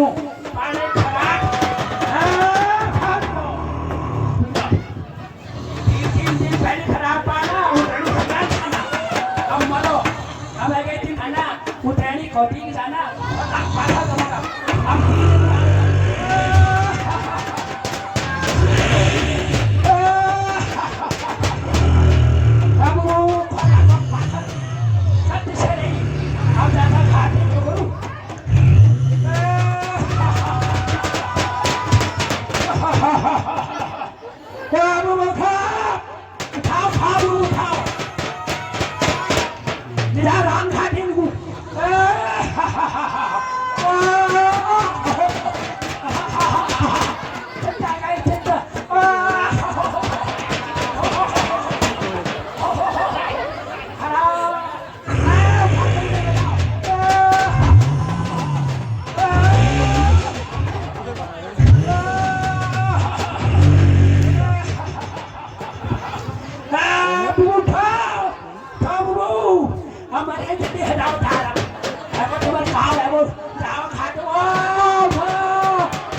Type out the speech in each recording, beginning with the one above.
નું પાણી ખરા पानी खराब पाना उतरनी खराब खाना अब मरो अब आगे दिन खाना उतरनी खोटी की जाना पाला तुम्हारा अब वो सत्य से नहीं अब ज्यादा खाते तो करूँ हमारे जल्दी हटाओ धारा अब तुम्हारे कहाँ है वो जाओ खा दो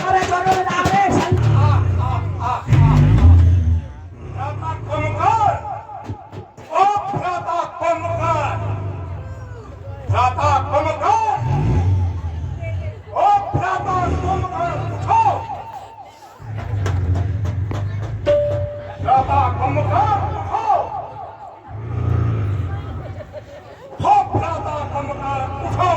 अरे करो बताओ रे सन भ्राता कुंभकार ओ भ्राता कुंभकार भ्राता कुंभकार ओ भ्राता कुंभकार उठो भ्राता कुंभकार उठो हो भ्राता कुंभकार उठो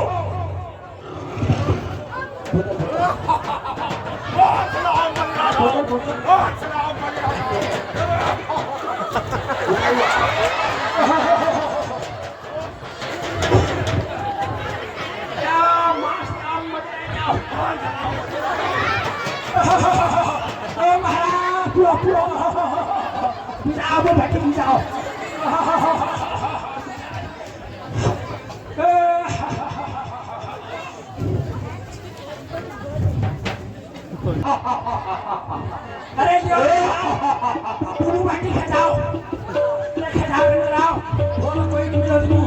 अरे पूरी बाटी खजाओ खजाओ कराओ बोलो कोई नहीं मिलो तुम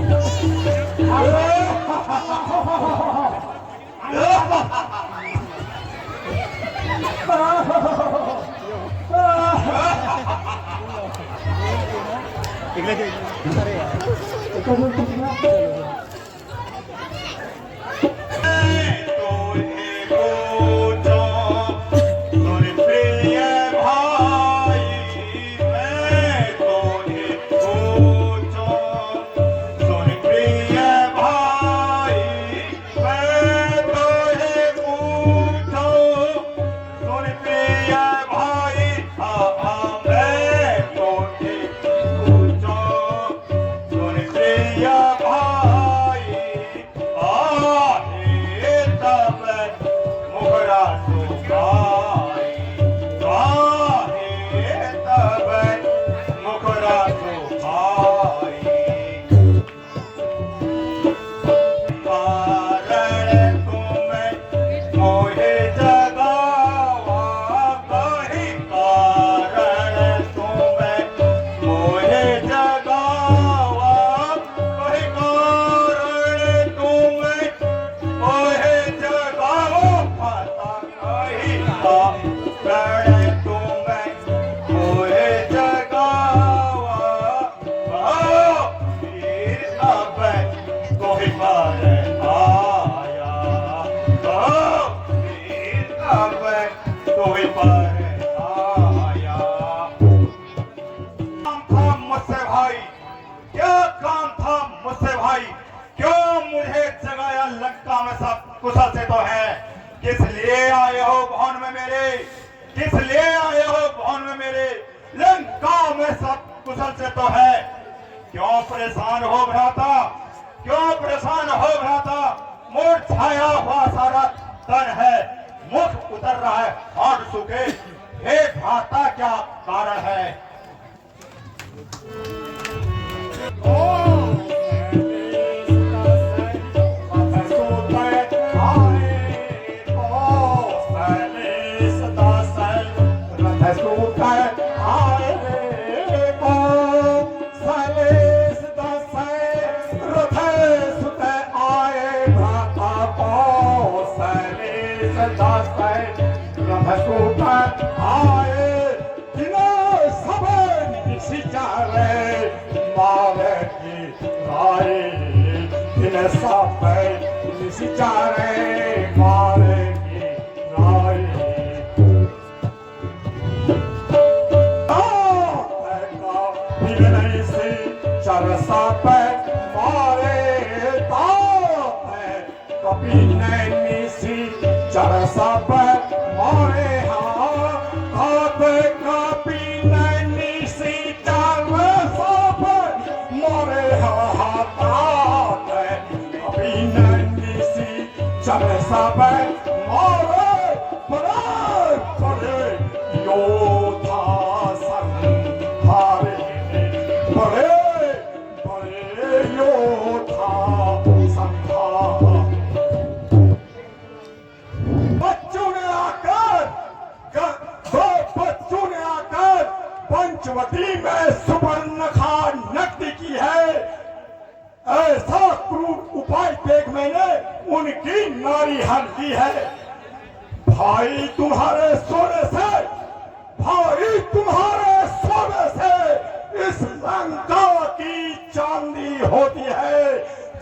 कुशल से तो है किस लिए आए हो भवन में मेरे किस लिए आए हो भवन में मेरे लंका में सब कुशल से तो है क्यों परेशान हो भ्राता क्यों परेशान हो भ्राता मूर्छाया हुआ सारा तन है मुख उतर रहा है और सूखे हे भ्राता क्या कारण है कभी नैनी सी चरसा पर मोरे हाथ कभी नैनी सी चरसा पर मोरे हाथ कभी नैनी सी चरसा पर मोरे बड़े योद्धा संहारे बड़े बड़े योद्धा संहार बच्चों ने आकर दो बच्चों ने आकर पंचवटी में सुवर्णखा नृत्य की है। ऐसा क्रूर उपाय देख मैंने उनकी नारी हर दी है। भाई तुम्हारे सोने से, भाई तुम्हारे सोने से इस लंका की चांदी होती है।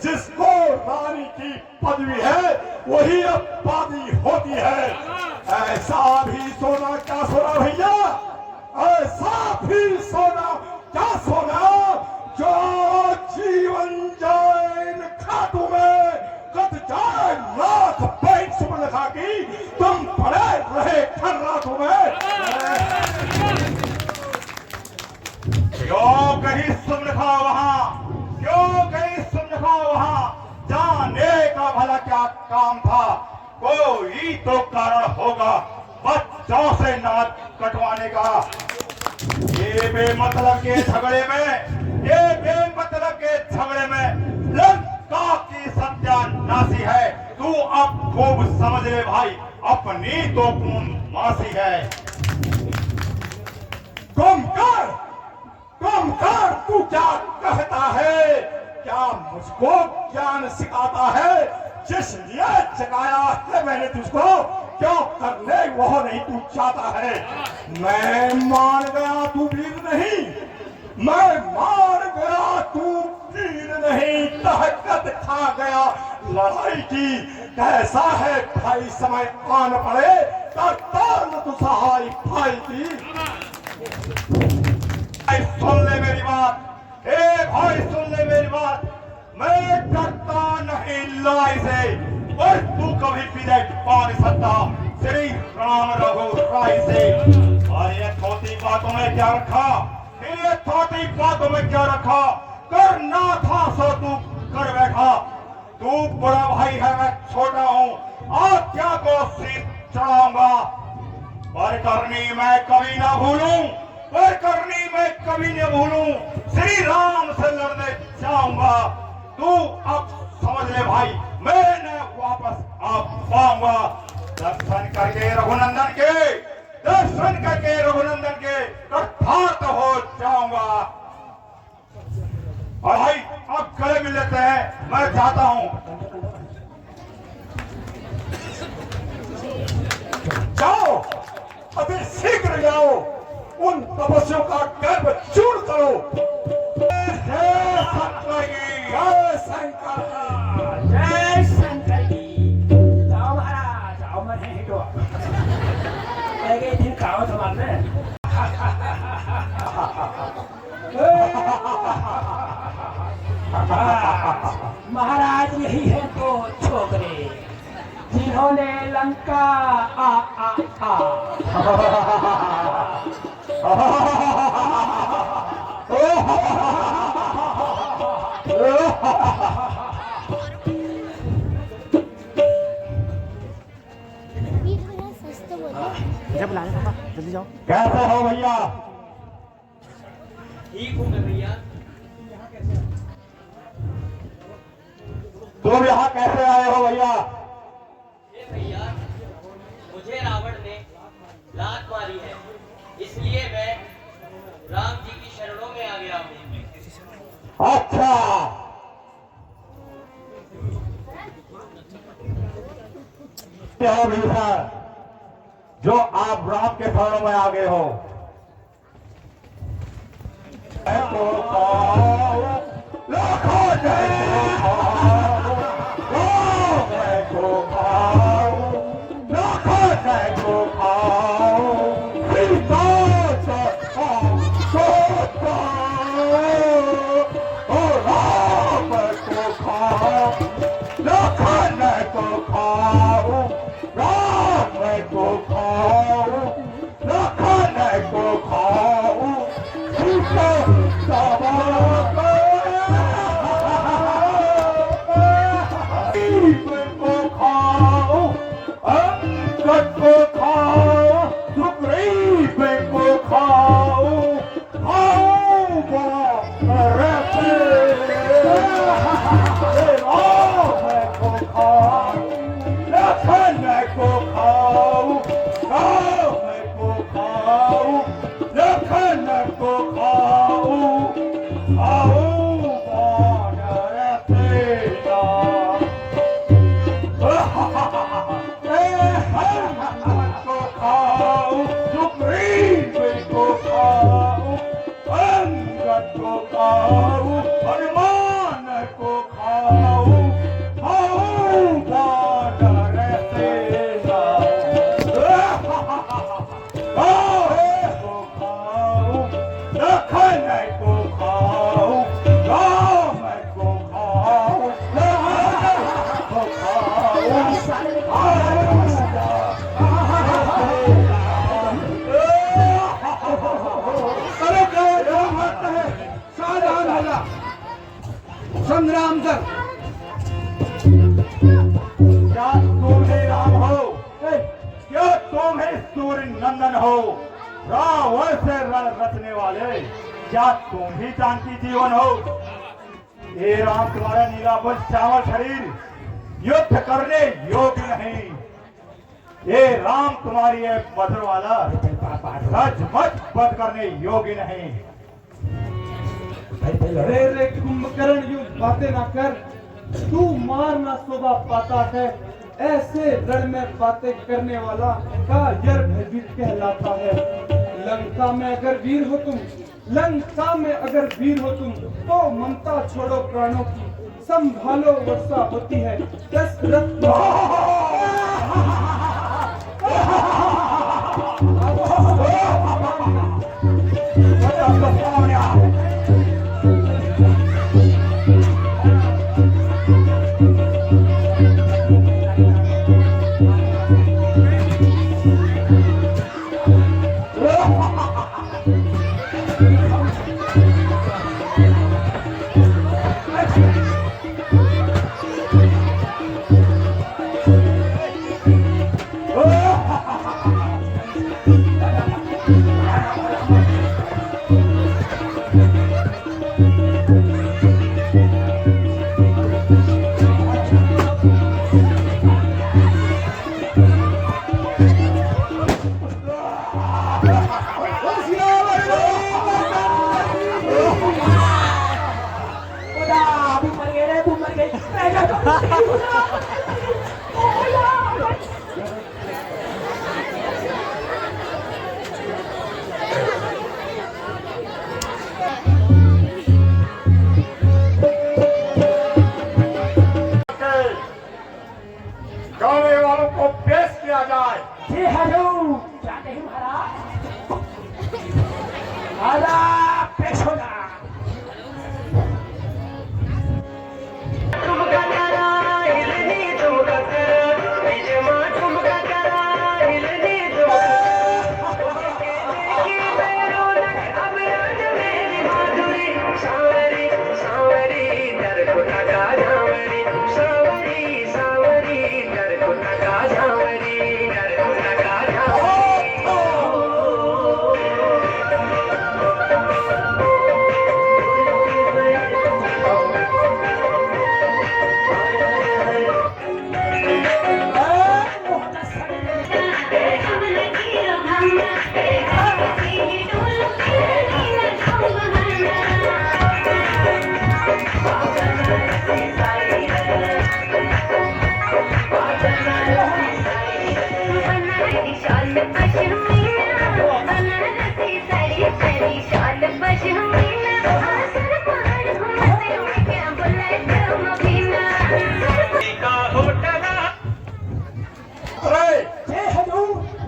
जिसको रानी की पदवी है वही अब बादी होती है। ऐसा भी सोना क्या सोना भैया, ऐसा भी सोना क्या सोना जो जीवन जाए खातू में कद जाए लाख पैंट सुमन खा की तुम पड़े रहे खर्रातों में। क्यों कहीं सुन खा वहां, क्यों कहीं सुन खा वहां, जाने का भला क्या काम था। कोई तो कारण होगा बच्चों से नाक कटवाने का। ये बेमतलब के झगड़े में, ये बेमतलब के झगड़े में लंका की सत्यानाशी है। तू अब खूब समझ ले भाई, अपनी तो कौन मासी है। कुंभकार तू क्या कहता है, क्या मुझको ज्ञान सिखाता है। जिस लिए जगाया है मैंने तुझको, क्यों करने वो नहीं तू चाहता है। मैं मान गया तू वीर नहीं, मैं मान गया तू वीर नहीं। ताकत खा गया लड़ाई की, कैसा है भाई समय आन पड़े तब तू सहाय भाई की। सुन ले मेरी बात, ए भाई सुन ले मेरी बात। मैं डरता नहीं लड़ाई से, और तू कभी पीछे पा नहीं सकता श्री राम रघुराई से। और ये छोटी बातों में क्या रखा, ये छोटी बातों में क्या रखा। करना था सो तू कर बैठा। तू बड़ा भाई है, मैं छोटा हूँ, आज्ञा को सिर चढ़ाऊंगा। पर करनी मैं कभी ना भूलूं, पर करनी मैं कभी न भूलूं। श्री राम से लड़ने जाऊंगा। तू अब समझ ले भाई, मैं न वापस आ पाऊंगा। दर्शन करके रघुनंदन के, दर्शन करके रघुनंदन के कृतार्थ हो जाऊंगा। और भाई अब गले मिल लेते हैं, मैं जाता हूं। जाओ, अभी शीघ्र जाओ, उन तपस्वियों का गर्भ चूर्ण करो। जय शंकर की, जय शंकर की, जय शंकर की। जाओ महाराज, जाओ मैं हिटो लगे दिन खाओ संभालने। महाराज यही है तो छोकरे जिन्होंने लंका आ आ जब बुला रहे पापा जल्दी जाओ। कैसे हो भैया? ठीक हूँ मैं भैया। तुम यहाँ कैसे आए हो भैया? ये भैया, मुझे रावण ने लात मारी है, इसलिए मैं राम जी की शरणों में आ गया हूँ। अच्छा, हो भीषण, जो आप राम के शरणों में आ गए हो। खाऊं, अंगद को खाऊं, हनुमान को खाऊं, खाऊं बानर सेना। को खाऊं, लखन को खाऊं, राम को खाऊं, को संग्राम कर। क्या तुम ही राम हो? क्या तुम ही सूर्य नंदन हो? रावण से रण रचने वाले, क्या तुम ही जानकी जीवन हो? ये राम तुम्हारा नीलाभ श्यामल शरीर युद्ध करने योग्य नहीं। ये राम तुम्हारी है मधुर वाला सचमुच वध करने योग्य नहीं। रे रे कुंभकर्ण यूं बातें ना कर, तू मारना शोभा पाता है। ऐसे रण में बातें करने वाला कायर भयभीत कहलाता है। लंका में अगर वीर हो तुम, लंका में अगर वीर हो तुम, तो ममता छोड़ो प्राणों की, संभालो वर्षा होती है दशरथ। गाने वालों को पेश किया जाए। जी हजूर, क्या कहें महाराज? आजा पेश हो जा।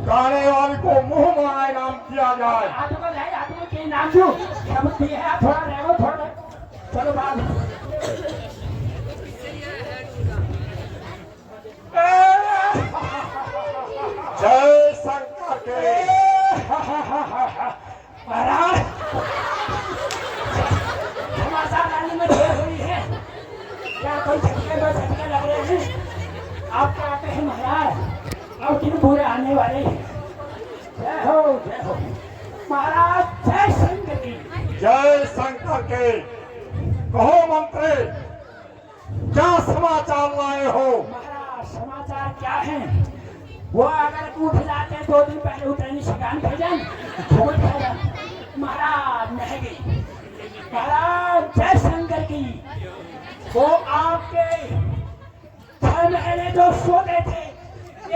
गाने वाले को मुंह मारा इनाम किया जाए। के नाम क्यों है? थोड़ा रहेगा, थोड़ा चलो बात। जय शंकर के। महाराज समाचार लाने में देर हुई है, क्या कोई झटके में झटके लग रहे हैं? आप क्या आते हैं महाराज? अब किन पूरे आने वाले हैं। जय हो महाराज, जय शंकर की। जय शंकर के। कहो मंत्री, क्या समाचार लाए हो? महाराज समाचार क्या है? वो अगर उठ जाते 2 दिन पहले उतरनी शिकान भेजन महाराज नहीं गई। महाराज जय शंकर की। वो आपके 6 महीने जो सोते थे,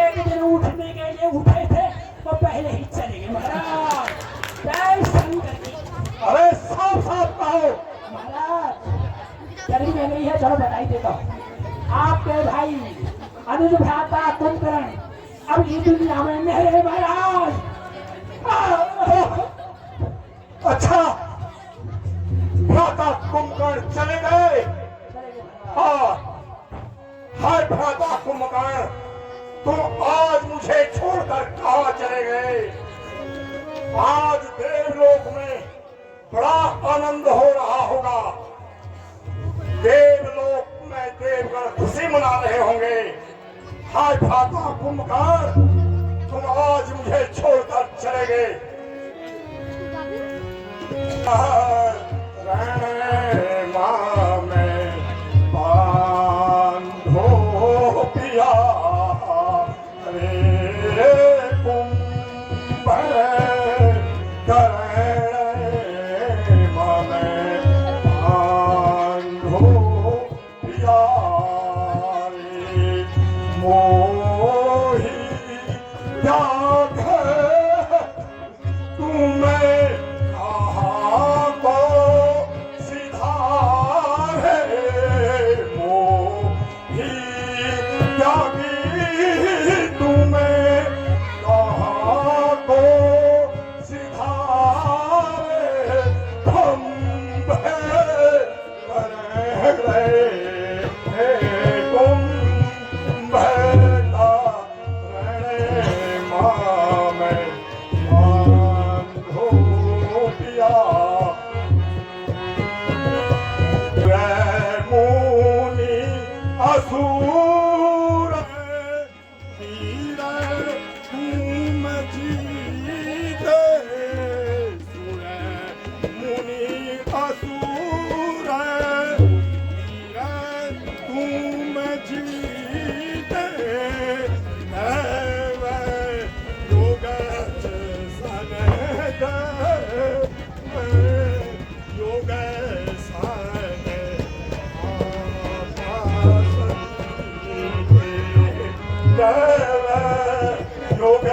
एक दिन उठने के लिए उठे थे, वो पहले ही चले गए महाराज। जय शंकर जी। अरे साफ साफ कहो। महाराज गर्मी लग रही है, चलो बधाई देता हूँ। आपके भाई अनुज भ्राता कुंभकर्ण अब ये दुनिया में नहीं रहे महाराज। अच्छा, भ्राता कुंभकर्ण चले गए। हाँ, हाय भ्राता कुंभकर्ण, तुम आज मुझे छोड़कर कहाँ चले गए? आज देवलोक में बड़ा आनंद हो रहा होगा। देवलोक में देवगण खुशी मना रहे होंगे। हाय भ्राता कुंभकर्ण, तुम आज मुझे छोड़कर चले गए। माँ में बांधो पिया रे कुंभ माँ में बांधो पिया रे मोही त्याग तुम्हें असुर वीर तुम जीते सुर मुनि असुर वीर तुम जीते योग सन योग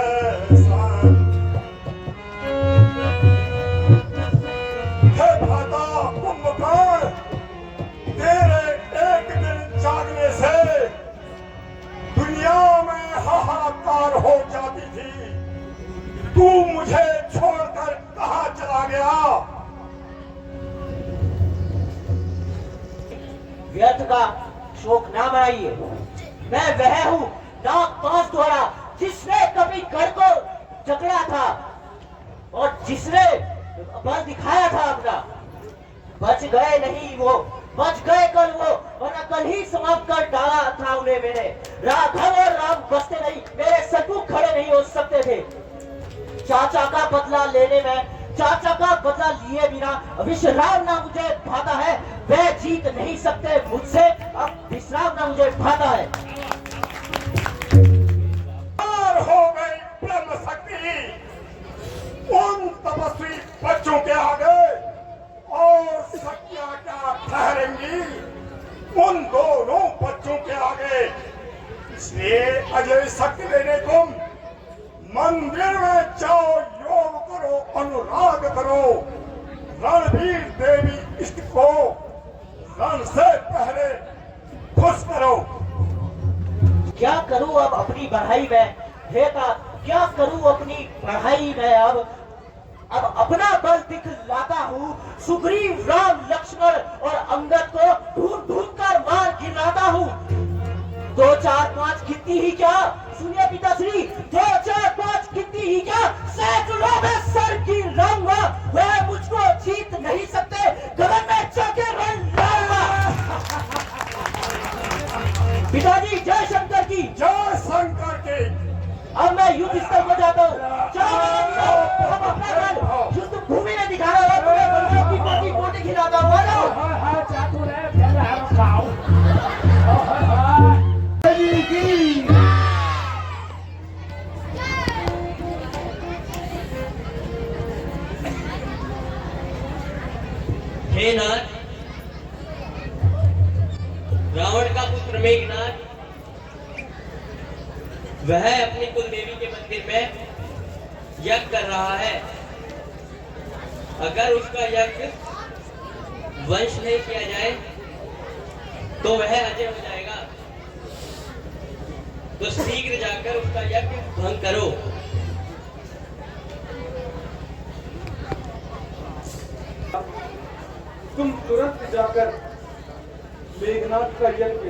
तेरे एक दिन जागने से दुनिया में हाहाकार हो जाती थी। तू मुझे छोड़कर कहाँ चला गया? व्यर्थ का शोक ना मनाइए। मैं वह हूँ नागपाश द्वारा जिसने कभी घर को जकड़ा था और जिसने बल दिखाया था अपना। बच गए नहीं वो, बच गए कल वो, वरना कल ही समाप्त कर डाला था उन्हें मैंने। राघव और राम बसते नहीं, मेरे सन्मुख खड़े नहीं हो सकते थे। चाचा का बदला लेने में, चाचा का बदला लिए बिना विश्राम ना मुझे भाता है। वह जीत नहीं सकते मुझसे, अब विश्राम ना मुझे भाता है। हो गई ब्रह्म शक्ति उन तपस्वी बच्चों के आगे, और शक्तियां क्या ठहरेंगी उन दोनों बच्चों के आगे। इसलिए अजय शक्ति लेने तुम मंदिर में जाओ, योग करो, अनुराग करो। रणवीर देवी इष्ट को रण से पहले खुश करो। क्या करूं अब अपनी पढ़ाई में? हेता क्या करूं अपनी पढ़ाई में? अब अपना बल दिखलाता हूँ। सुग्रीव, राम, लक्ष्मण और अंगद को ढूंढ ढूंढ कर मार गिराता हूँ। 2 4 5 कितनी ही क्या, सुनिए पिताश्री, 2 4 5 कितनी ही क्या, सैकड़ों में सर की रंगा, वह मुझको जीत नहीं सकते। गगन में चौके रण पिताजी जय शंकर की। जय शंकर की। अब मैं युद्ध स्थल पर जाता हूँ। हम अपना दल युद्ध भूमि में दिखा रहा हूँ, कोटि कोटि खिलाता हूँ। हे नाथ, रावण का पुत्र मेघनाथ वह अपनी कुल देवी के मंदिर में यज्ञ कर रहा है। अगर उसका यज्ञ वंश नहीं किया जाए तो वह अजय हो जाएगा। तो शीघ्र जाकर उसका यज्ञ भंग करो। तुम तुरंत जाकर मेघनाथ का यज्ञ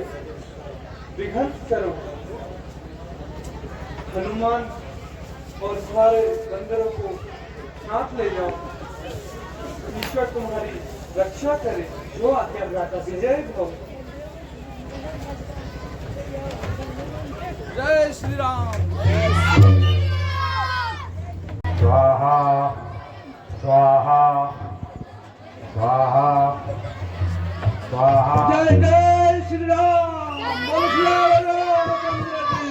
विध्वंस करो। हनुमान और सारे बंदरों को साथ ले जाओ। ईश्वर तुम्हारी रक्षा करे। जो आज्ञा भ्राता विजय भव। जय श्री राम। स्वाहा स्वाहा स्वाहा स्वाहा। जय जय श्री राम। बोलो सियावर रामचंद्र की।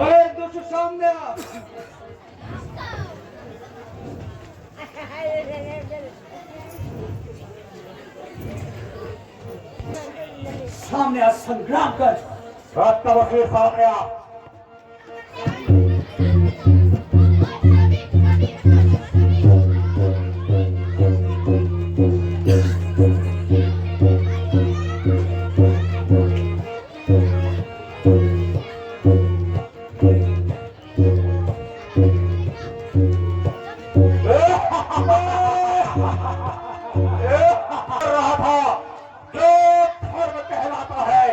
ओए दोस्तों सामने आ। सामने आ, संग्राम कर। रत्न वकील सामने आ। रहा था जो धर्म कहलाता है,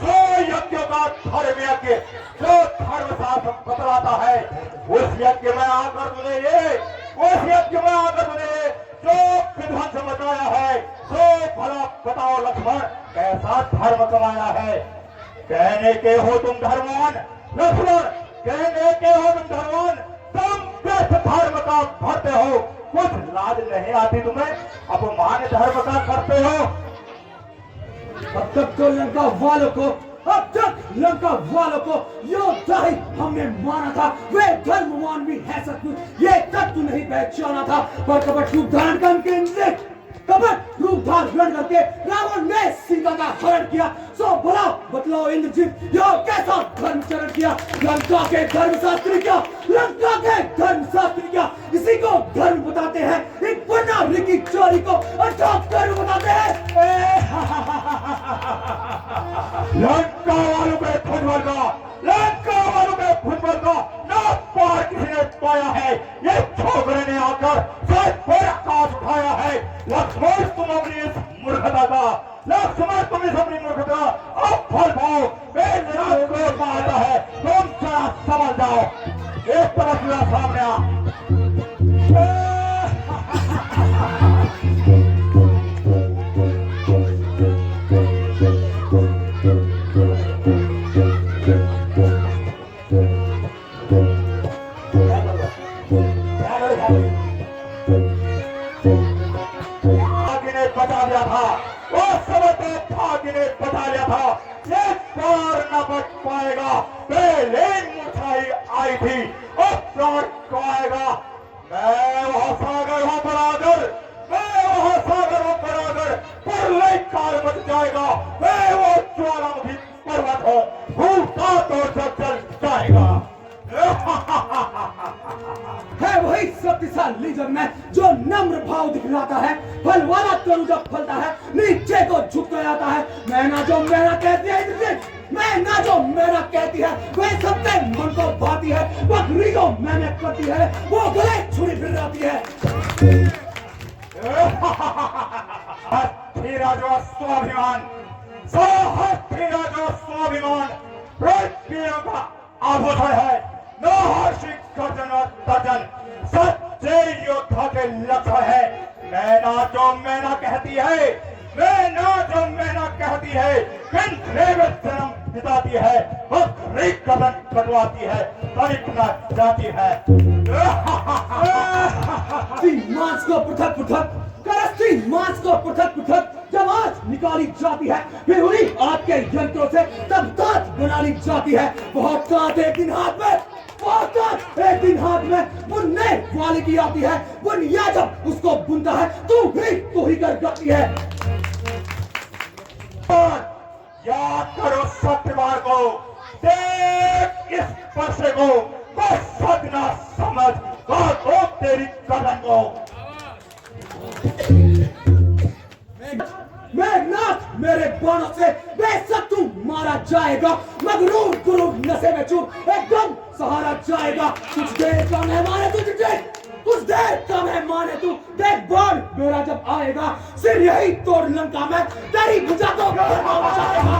जो यज्ञों का धर्म यज्ञ, जो धर्म शास्त्र बतलाता है, उस यज्ञ में आकर तुझे जो विध्वंस बताया है, तो भला बताओ लक्ष्मण कैसा धर्म कमाया है। कहने के हो तुम धर्मवान लक्ष्मण, कहने के हो तुम धर्मवान, तुम व्यर्थ धर्म का भरते हो। कुछ लाज नहीं आती तुम्हें, अपमान धर्म का करते हो। अब तक तो लंका वालों को योद्धा ही हमने माना था। वे धर्मवान भी है सचमुच, ये तक तू नहीं पहचाना था। पर कपट रूप धारण करके रावण ने सीता का हरण किया। सो भला बतलाओ इंद्रजीत, यह कैसा धर्म चरण किया। लंका के धर्मशास्त्री क्या इसी को धर्म बताते हैं। एक बनारी की चोरी को अर्थात धर्म बताते हैं। लंका वालों के फुटबॉल का नाक पार किसी ने पाया है। ये छोकरे ने आकर सिर पर आकाश उठाया है। लक्ष्मण तुम अपनी मूर्खता अब फल पाओ। क्रोध आता है, तुम जरा समझ जाओ। एक तरफ सामने आ। बता दिया था, वो समय तो भाग्य ने बता दिया था, ये प्राण न बच पाएगा। पहले मुठाई आई थी, अब प्राण को आएगा। मैं वहां सागर हूं बराबर, प्रलय काल बच जाएगा। मैं वो ज्वालामुखी पर्वत हूं, भूखा तो जल जाएगा। है वही शक्तिशाली जग में जो नम्र भाव दिखलाता है। फल वाला तनु जब फलता है, नीचे को झुक जाता है। मैं ना जो मेरा कहती है वह सबके मन को भाती है। बकरी जो मैंने करती है वो गले छुरी फिर जाती है। तेरा जो स्वाभिमान पृथ्वियों का आभूषण है। नाहर्षिक गर्जन और तर्जन सच्चे योद्धा के लक्षण है। मैना जो मैना कहती है, जन्म बिताती है, बकरी कदम कटवाती है, तनिक न जाती है। मांस को पृथक जब आज निकाली जाती है, फिर उन्हीं आपके यंत्रों से तब दांत बना ली जाती है। बहुत दांत एक दिन हाथ में बुनने वाले की आती है। बुनिया जब उसको बुनता है तू ही कर जाती है। याद करो सत्यवान को, देख इस वर्षे को, बस सदना समझ तो तेरी कदम को। मेघनाथ, मेरे बाणों से बेशक तू मारा जाएगा, मगरूर गुरु नशे में चूर एकदम सहारा जाएगा। कुछ देर का मेहमान है तुझे देख, कुछ देर का मेहमान है तू देख, बाण मेरा जब आएगा सिर यही तोड़ लंका में तेरी भुजा तो जाएगा।